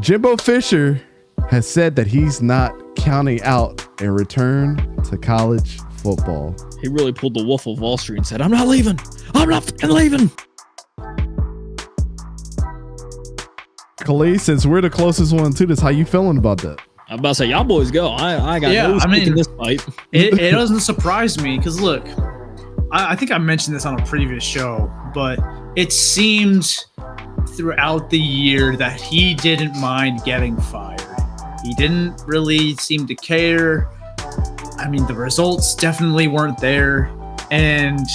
Jimbo Fisher has said that he's not counting out a return to college football. He really pulled the Wolf of Wall Street and said, I'm not leaving. I'm not fucking leaving. Khalid, since we're the closest one to this, how you feeling about that? I'm about to say, y'all boys go. I got no stake in this fight. It doesn't surprise me because, look, I think I mentioned this on a previous show, but it seemed throughout the year that he didn't mind getting fired. He didn't really seem to care. I mean, the results definitely weren't there. And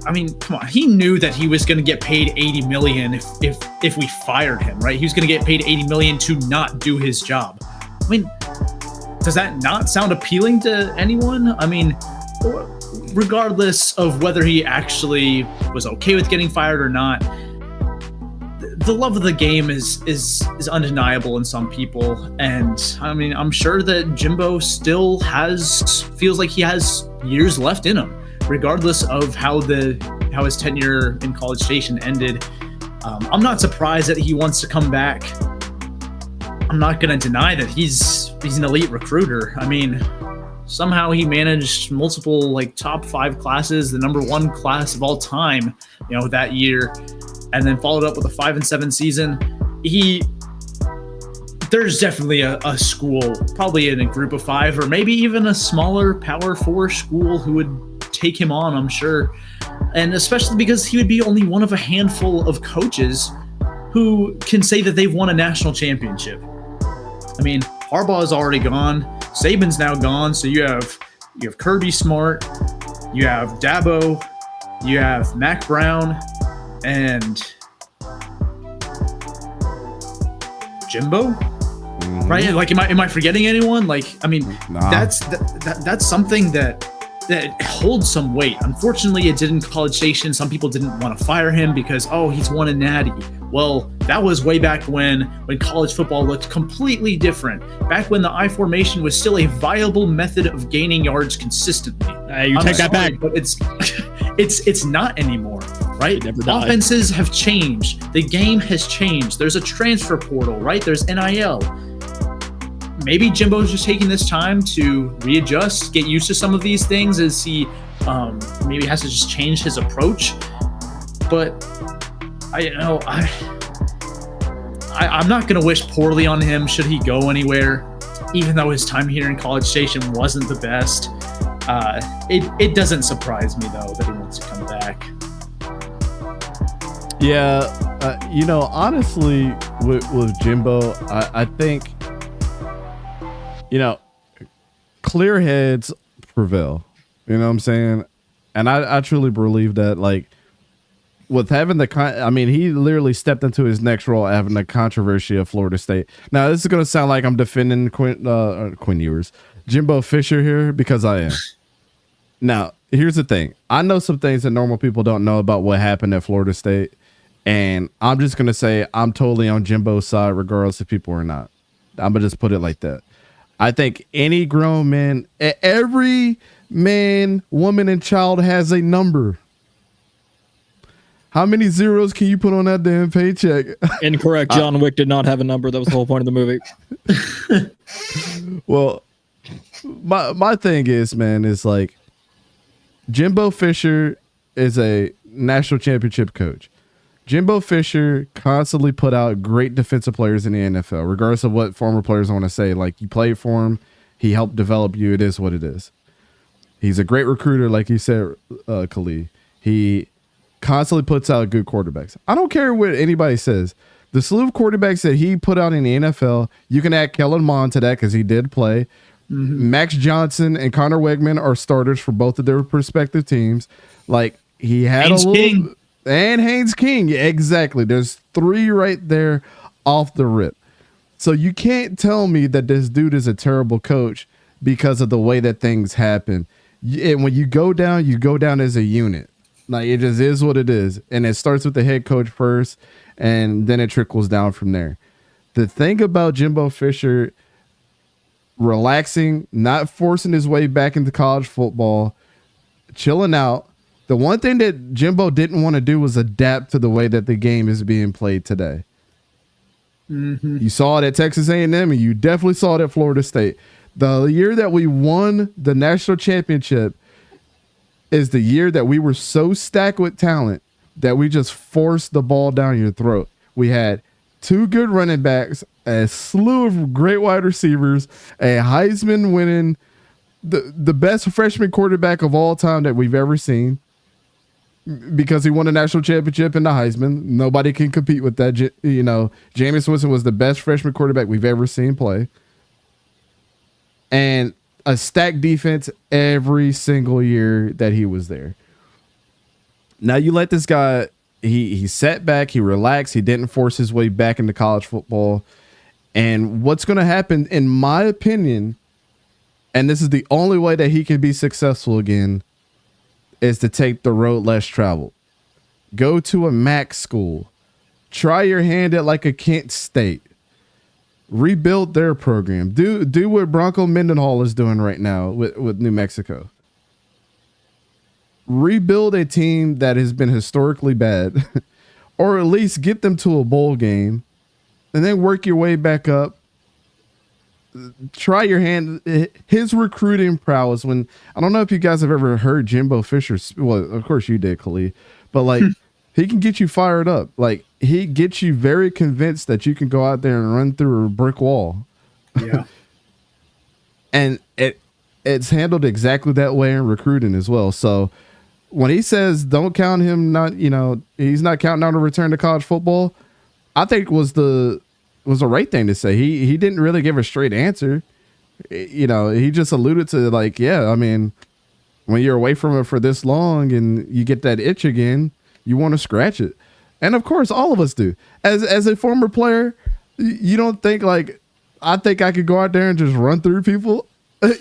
I mean, come on, he knew that he was going to get paid $80 million if we fired him, right? He was going to get paid $80 million to not do his job. I mean, does that not sound appealing to anyone? I mean, regardless of whether he actually was okay with getting fired or not, the love of the game is undeniable in some people. And I mean, I'm sure that Jimbo still feels like he has years left in him, regardless of how his tenure in College Station ended. I'm not surprised that he wants to come back. I'm not going to deny that he's an elite recruiter. I mean, somehow he managed multiple top 5 classes, the number 1 class of all time, that year, and then followed up with a 5-7 season. There's definitely a school, probably in a group of 5, or maybe even a smaller Power 4 school who would take him on, I'm sure. And especially because he would be only one of a handful of coaches who can say that they've won a national championship. I mean, Harbaugh is already gone. Saban's now gone. So you have Kirby Smart, you have Dabo, you have Mac Brown, and Jimbo. Mm-hmm. Right? Like, am I forgetting anyone? Nah. That's something that holds some weight. Unfortunately, it did in College Station. Some people didn't want to fire him because, he's won a natty. Well, that was way back when college football looked completely different. Back when the I formation was still a viable method of gaining yards consistently. You take that back. But it's not anymore, right? Offenses have changed. The game has changed. There's a transfer portal, right? There's NIL. Maybe Jimbo's just taking this time to readjust, get used to some of these things as he maybe has to just change his approach. But I'm not going to wish poorly on him should he go anywhere, even though his time here in College Station wasn't the best. It doesn't surprise me, though, that he wants to come back. Yeah, honestly, with Jimbo, I think, clear heads prevail. You know what I'm saying? And I truly believe that, with having he literally stepped into his next role having the controversy of Florida State. Now, this is going to sound like I'm defending Quinn Ewers, Jimbo Fisher here, because I am. Now, here's the thing. I know some things that normal people don't know about what happened at Florida State, and I'm just going to say I'm totally on Jimbo's side regardless if people are not. I'm going to just put it like that. I think any grown man, every man, woman, and child has a number. How many zeros can you put on that damn paycheck? Incorrect. John Wick did not have a number. That was the whole point of the movie. Well, my thing is, man, is Jimbo Fisher is a national championship coach. Jimbo Fisher constantly put out great defensive players in the NFL, regardless of what former players want to say. You played for him. He helped develop you. It is what it is. He's a great recruiter, like you said, Khalid. He constantly puts out good quarterbacks. I don't care what anybody says. The slew of quarterbacks that he put out in the NFL, you can add Kellen Mond to that because he did play. Mm-hmm. Max Johnson and Connor Wegman are starters for both of their respective teams. He had Haynes a little... King. And Haynes King, exactly. There's 3 right there off the rip. So you can't tell me that this dude is a terrible coach because of the way that things happen. And when you go down as a unit. It just is what it is. And it starts with the head coach first, and then it trickles down from there. The thing about Jimbo Fisher relaxing, not forcing his way back into college football, chilling out. The one thing that Jimbo didn't want to do was adapt to the way that the game is being played today. Mm-hmm. You saw it at Texas A&M, and you definitely saw it at Florida State. The year that we won the national championship is the year that we were so stacked with talent that we just forced the ball down your throat. We had 2 good running backs, a slew of great wide receivers, a Heisman winning, the best freshman quarterback of all time that we've ever seen, because he won a national championship in the Heisman. Nobody can compete with that. Jameis Winston was the best freshman quarterback we've ever seen play. And a stacked defense every single year that he was there. Now you let this guy, he sat back, he relaxed, he didn't force his way back into college football. And what's going to happen, in my opinion, and this is the only way that he can be successful again, is to take the road less traveled. Go to a MAC school. Try your hand at like a Kent State. Rebuild their program. Do what Bronco Mendenhall is doing right now with New Mexico. Rebuild a team that has been historically bad, or at least get them to a bowl game, and then work your way back up. Try your hand. His recruiting prowess. When I don't know if you guys have ever heard Jimbo Fisher. Well, of course you did, Khalid. But like, he can get you fired up. Like, he gets you very convinced that you can go out there and run through a brick wall. Yeah. And it's handled exactly that way in recruiting as well. So when he says don't count him, he's not counting on a return to college football, I think was the right thing to say. He didn't really give a straight answer. He just alluded to like, yeah, I mean, when you're away from it for this long and you get that itch again, you want to scratch it. And of course, all of us do. As a former player, you don't think like, I think I could go out there and just run through people.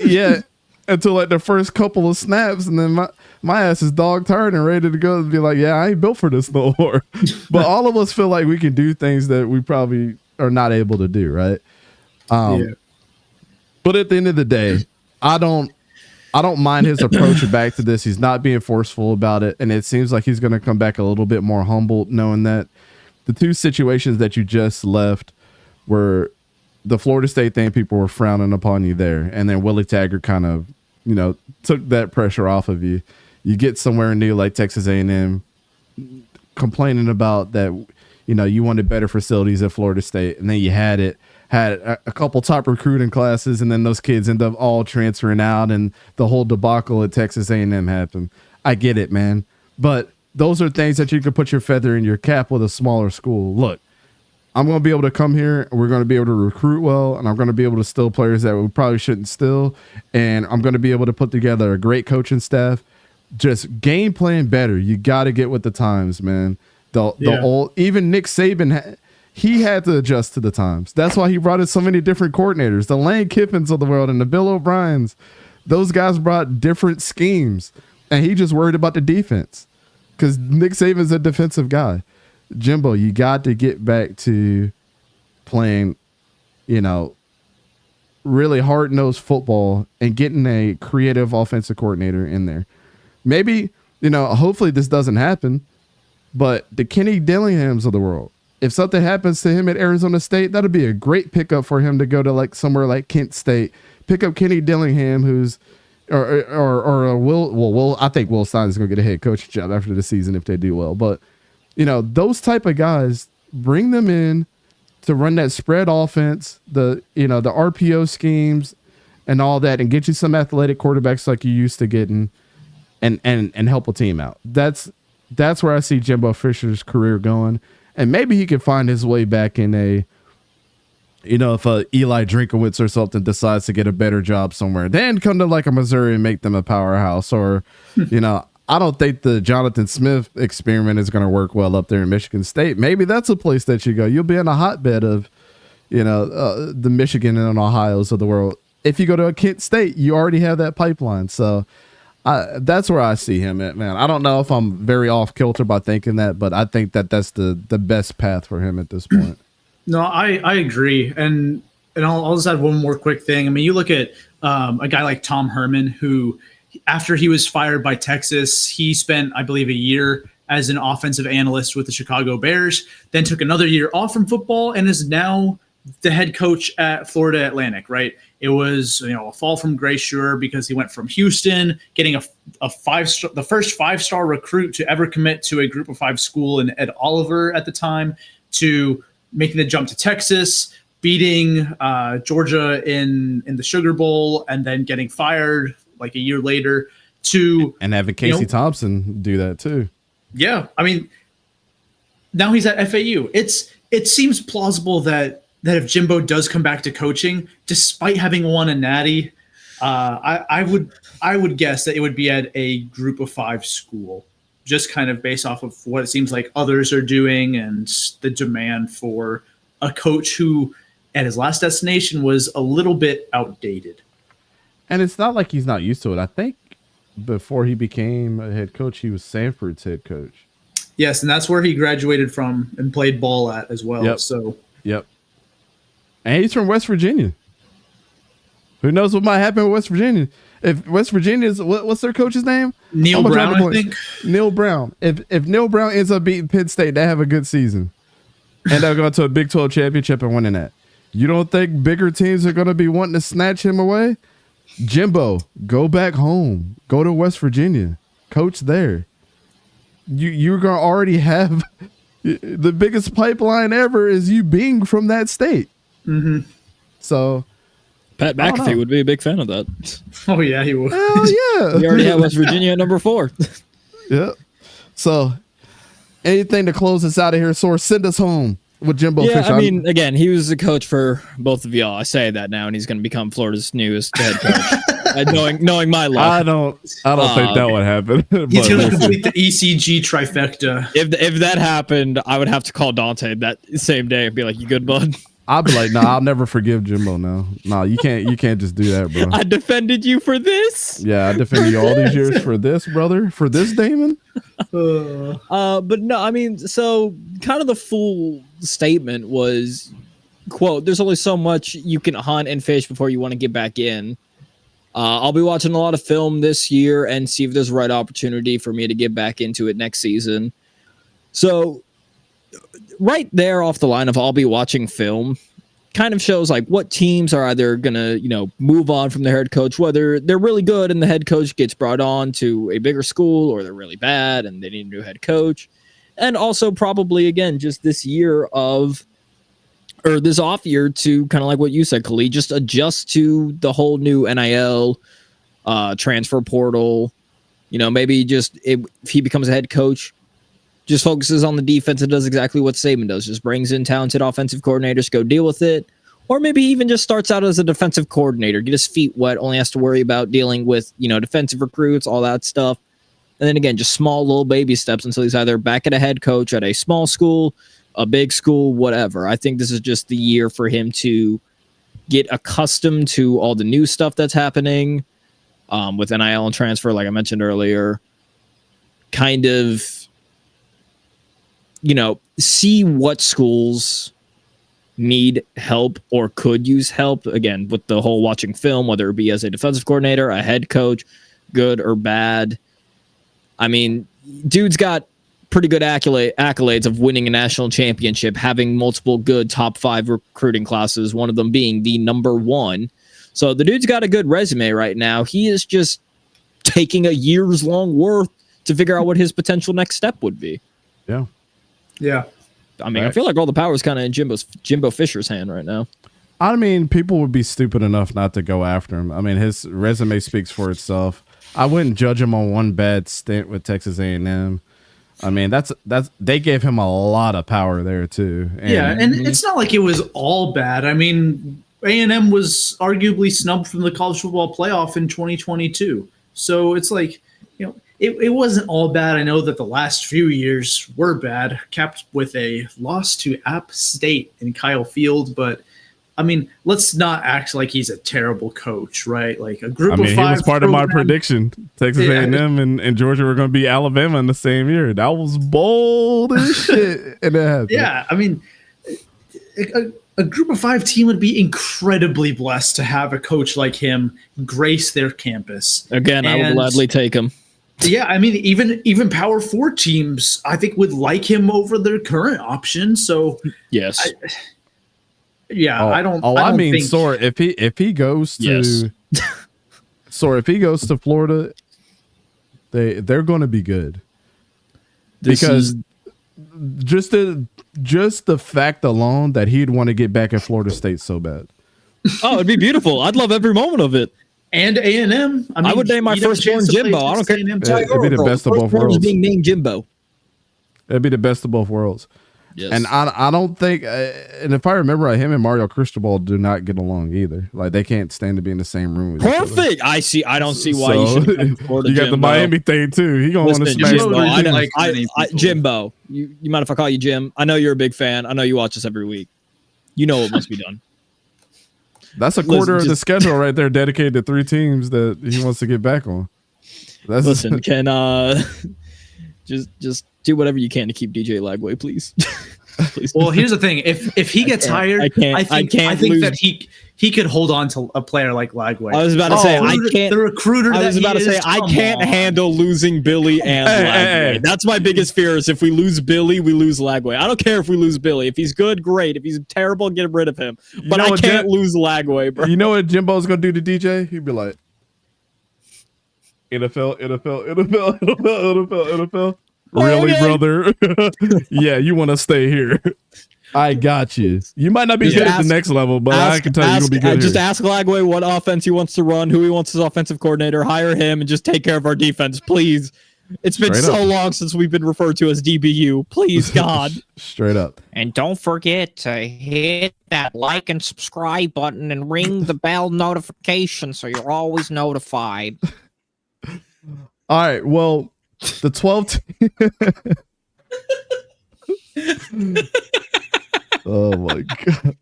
Yeah. Until like the first couple of snaps, and then my ass is dog tired and ready to go and be like, yeah, I ain't built for this no more. But all of us feel like we can do things that we probably are not able to do, right? Yeah. But at the end of the day, I don't mind his approach back to this. He's not being forceful about it, and it seems like he's going to come back a little bit more humble, knowing that the 2 situations that you just left were the Florida State thing. People were frowning upon you there, and then Willie Taggart kind of, took that pressure off of you. You get somewhere new like Texas A&M, complaining about that, you wanted better facilities at Florida State, and then you had a couple top recruiting classes, and then those kids end up all transferring out, and the whole debacle at Texas A&M happened. I get it, man. But those are things that you can put your feather in your cap with a smaller school. Look, I'm going to be able to come here, and we're going to be able to recruit well, and I'm going to be able to steal players that we probably shouldn't steal, and I'm going to be able to put together a great coaching staff. Just game plan better. You got to get with the times, man. Even Nick Saban, he had to adjust to the times. That's why he brought in so many different coordinators. The Lane Kiffins of the world and the Bill O'Briens. Those guys brought different schemes, and he just worried about the defense because Nick Saban's a defensive guy. Jimbo, you got to get back to playing, really hard-nosed football and getting a creative offensive coordinator in there. Maybe, hopefully this doesn't happen, but the Kenny Dillinghams of the world, if something happens to him at Arizona State, that'll be a great pickup for him to go to like somewhere like Kent State, pick up Kenny Dillingham, who's or Will. I think Will Stein is going to get a head coaching job after the season if they do well. But those type of guys, bring them in to run that spread offense, the RPO schemes and all that, and get you some athletic quarterbacks like you used to getting, and help a team out. That's where I see Jimbo Fisher's career going. And maybe he can find his way back in if Eli Drinkwitz or something decides to get a better job somewhere, then come to like a Missouri and make them a powerhouse. Or, I don't think the Jonathan Smith experiment is going to work well up there in Michigan State. Maybe that's a place that you go. You'll be in a hotbed of, the Michigan and Ohio's of the world. If you go to a Kent State, you already have that pipeline. So that's where I see him at, man. I don't know if I'm very off kilter by thinking that, but I think that that's the best path for him at this point. No, I agree. And I'll just add one more quick thing. I mean, you look at a guy like Tom Herman, who after he was fired by Texas, he spent, I believe, a year as an offensive analyst with the Chicago Bears, then took another year off from football and is now the head coach at Florida Atlantic, right? It was, a fall from grace, sure, because he went from Houston, getting the first 5-star recruit to ever commit to a Group of 5 school in Ed Oliver at the time, to making the jump to Texas, beating Georgia in the Sugar Bowl, and then getting fired like a year later, and having Casey Thompson do that too. Yeah, I mean, now he's at FAU. It seems plausible that if Jimbo does come back to coaching, despite having won a natty, I would guess that it would be at a Group of 5 school, just kind of based off of what it seems like others are doing and the demand for a coach who, at his last destination, was a little bit outdated. And it's not like he's not used to it. I think before he became a head coach, he was Sanford's head coach. Yes, and that's where he graduated from and played ball at as well. Yep. And he's from West Virginia. Who knows what might happen with West Virginia? If West Virginia is, what's their coach's name? Neil Brown, I think. Neil Brown. If Neil Brown ends up beating Penn State, they have a good season. And they're going to a Big 12 championship and winning that. You don't think bigger teams are going to be wanting to snatch him away? Jimbo, go back home. Go to West Virginia. Coach there. You're going to already have the biggest pipeline ever is you being from that state. Mm-hmm. So Pat McAfee would be a big fan of that. Oh, yeah, he would. Hell yeah. We already have West Virginia at number 4. Yeah. So anything to close us out of here, Source, send us home with Jimbo Yeah, Fisher. I mean, again, he was the coach for both of y'all. I say that now, and he's going to become Florida's newest head coach. knowing my luck. I don't think that would happen. He's going to complete the ECG trifecta. If that happened, I would have to call Dante that same day and be like, "You good, bud?" I'll be like, I'll never forgive Jimbo now. You can't just do that, bro. I defended you for this. Yeah, I defended you all these years for this, brother. For this, Damon. But no, I mean, so kind of the full statement was, quote, "There's only so much you can hunt and fish before you want to get back in. I'll be watching a lot of film this year and see if there's the right opportunity for me to get back into it next season." So right there off the line of I'll be watching film kind of shows like what teams are either going to, move on from their head coach, whether they're really good and the head coach gets brought on to a bigger school, or they're really bad and they need a new head coach. And also probably, again, just this off year to kind of like what you said, Khalid, just adjust to the whole new NIL transfer portal. Maybe just if he becomes a head coach, just focuses on the defense and does exactly what Saban does. Just brings in talented offensive coordinators, go deal with it. Or maybe even just starts out as a defensive coordinator, get his feet wet, only has to worry about dealing with, defensive recruits, all that stuff. And then again, just small little baby steps until he's either back at a head coach at a small school, a big school, whatever. I think this is just the year for him to get accustomed to all the new stuff that's happening with NIL and transfer, like I mentioned earlier. Kind of, see what schools need help or could use help. Again, with the whole watching film, whether it be as a defensive coordinator, a head coach, good or bad. I mean, dude's got pretty good accolades of winning a national championship, having multiple good top 5 recruiting classes, one of them being the number 1. So the dude's got a good resume right now. He is just taking a year's long worth to figure out what his potential next step would be. Yeah. Yeah. I mean, I feel like all the power is kind of in Jimbo Fisher's hand right now. I mean, people would be stupid enough not to go after him. I mean, his resume speaks for itself. I wouldn't judge him on one bad stint with Texas A&M. I mean, that's they gave him a lot of power there too. And it's not like it was all bad. I mean, A&M was arguably snubbed from the college football playoff in 2022. So it's like, it wasn't all bad. I know that the last few years were bad, capped with a loss to App State in Kyle Field. But I mean, let's not act like he's a terrible coach, right? Like a group of 5. He was part of my prediction. Texas A&M and Georgia were going to be Alabama in the same year. That was bold as shit. And it happened. Yeah, I mean, a group of 5 team would be incredibly blessed to have a coach like him grace their campus. Again, I would gladly take him. Yeah, I mean, even Power 4 teams, I think, would like him over their current option. So yes, I don't. I mean, think, Sor, if he goes to, Sor, if he goes to Florida, they're going to be good because just the fact alone that he'd want to get back at Florida State so bad. Oh, it'd be beautiful. I'd love every moment of it. And A&M. I would name my firstborn Jimbo. I don't care. It'd be the best of both worlds. Being named Jimbo. It'd be the best of both worlds. Yes. And I don't think, and if I remember right, him and Mario Cristobal do not get along either. Like they can't stand to be in the same room. With Perfect. I don't see why you should. You got the Miami thing too. He gonna want to smash. Jimbo. You mind if I call you Jim? I know you're a big fan. I know you watch us every week. You know what must be done. That's a quarter of the schedule right there, dedicated to 3 teams that he wants to get back on. Listen, can just do whatever you can to keep DJ Lagway, please. Please. Well, here's the thing: if he gets hired, I think that he could hold on to a player like Lagway. I was about to say I can't. The recruiter. I was about to say I can't handle losing Billy and Lagway. That's my biggest fear: is if we lose Billy, we lose Lagway. I don't care if we lose Billy. If he's good, great. If he's terrible, get rid of him. But I can't lose Lagway, bro. You know what Jimbo's gonna do to DJ? He'd be like, NFL. Really, brother? Yeah, you want to stay here. I got you. You might not be good at the next level, but I can tell you you'll be good. Just ask Lagway what offense he wants to run, who he wants as offensive coordinator, hire him, and just take care of our defense, please. It's been so long since we've been referred to as DBU. Please, God. Straight up. And don't forget to hit that like and subscribe button and ring the bell notification so you're always notified. All right, well, the 12 oh my God.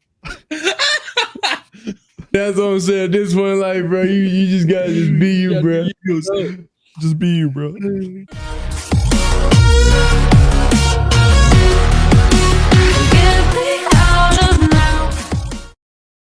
That's what I'm saying. This one, like, bro, you just gotta just be you, bro. Just be you, bro.